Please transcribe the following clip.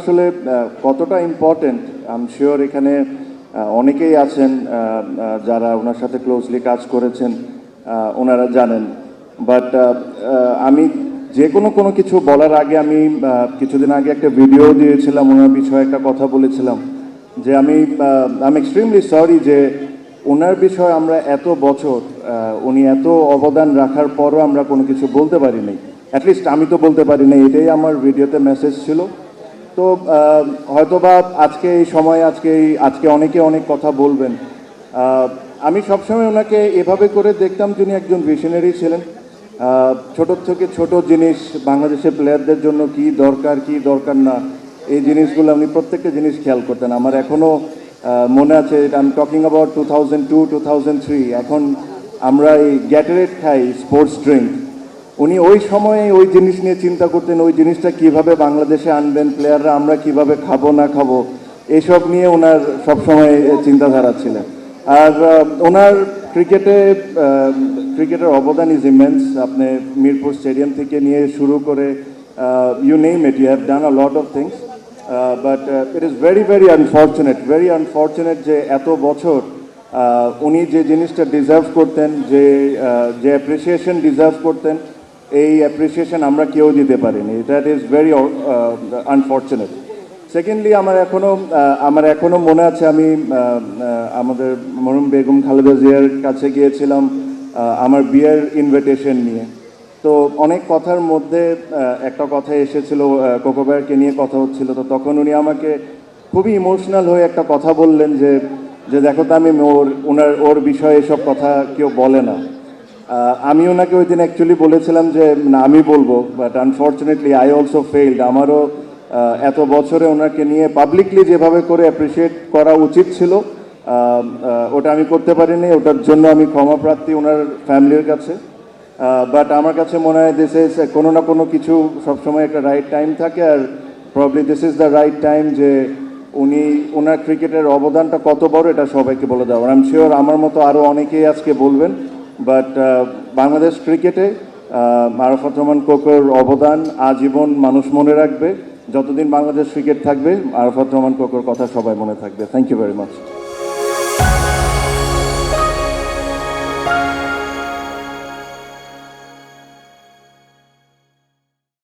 আসলে কতটা important I am sure এখানে অনেকেই আছেন যারা ওনার সাথে ক্লোজলি কাজ করেছেন, ওনারা জানেন। বাট আমি যে কোনো কিছু বলার আগে আমি কিছুদিন আগে একটা ভিডিও দিয়েছিলাম, ওনার বিষয়ে একটা কথা বলেছিলাম যে আমি এক্সট্রিমলি সরি যে ওনার বিষয়ে আমরা এত বছর উনি এত অবদান রাখার পরও আমরা কোনো কিছু বলতে পারি নাই, অ্যাটলিস্ট আমি তো বলতে পারি নাই। এটাই আমার ভিডিওতে মেসেজ ছিল। তো হয়তোবা আজকে এই সময় আজকে অনেকে অনেক কথা বলবেন। আমি সবসময় ওনাকে এভাবে করে দেখতাম, যিনি একজন ভিশনারি ছিলেন। ছোট থেকে ছোট জিনিস, বাংলাদেশের প্লেয়ারদের জন্য কি দরকার না, এই জিনিসগুলো উনি প্রত্যেকটা জিনিস খেয়াল করতেন। আমার এখনও মনে আছে, আই এম টকিং অ্যাবাউট 2002, 2003। এখন আমরা এই গ্যাটারেট খাই, স্পোর্টস ড্রিঙ্ক। উনি ওই সময়ে ওই জিনিস নিয়ে চিন্তা করতেন, ওই জিনিসটা কিভাবে বাংলাদেশে আনবেন, প্লেয়াররা আমরা কিভাবে খাবো না খাবো, এইসব নিয়ে ওনার সবসময় চিন্তাধারা ছিলেন। আর ওনার ক্রিকেটের অবদান ইজ ইমেন্স। আপনি মিরপুর স্টেডিয়াম থেকে নিয়ে শুরু করে you name it, you have done a lot of things. But it is very unfortunate যে এত বছর উনি যে জিনিসটা ডিজার্ভ করতেন, যে অ্যাপ্রিসিয়েশন ডিজার্ভ করতেন, এই অ্যাপ্রিসিয়েশন আমরা কেউ দিতে পারিনি। That is very unfortunate. Secondly, আমার এখনও মনে আছে, আমি আমাদের মরহুম বেগম খালেদা জিয়ার কাছে গিয়েছিলাম আমার বিয়ের ইনভিটেশন নিয়ে। তো অনেক কথার মধ্যে একটা কথা এসেছিল, কোকো ভাইয়ারকে নিয়ে কথা হচ্ছিল। তো তখন উনি আমাকে খুবই ইমোশনাল হয়ে একটা কথা বললেন যে দেখো তো, আমি ওর বিষয়ে এসব কথা কেউ বলে না। আমি ওনাকে ওই দিন অ্যাকচুয়ালি বলেছিলাম যে না, আমি বলবো, but unfortunately I also failed. আমারও এত বছরে ওনাকে নিয়ে পাবলিকলি যেভাবে করে অ্যাপ্রিসিয়েট করা উচিত ছিল, ওটা আমি করতে পারিনি। ওটার জন্য আমি ক্ষমাপ্রার্থী ওনার ফ্যামিলির কাছে। বাট আমার কাছে মনে হয় দিস ইজ কোনো না কোনো কিছু সবসময় একটা রাইট টাইম থাকে, আর probably this is the right time যে ওনার ক্রিকেটের অবদানটা কত বড় এটা সবাইকে বলে দেওয়া। আই এম শিওর আমার মতো আরও অনেকেই আজকে বলবেন। বাট বাংলাদেশ ক্রিকেটে আরাফাত রহমান কোকোর অবদান আজীবন মানুষ মনে রাখবে। যতদিন বাংলাদেশ ক্রিকেট থাকবে, আরাফাত রহমান কোকোর কথা সবাই মনে থাকবে। Thank you very much.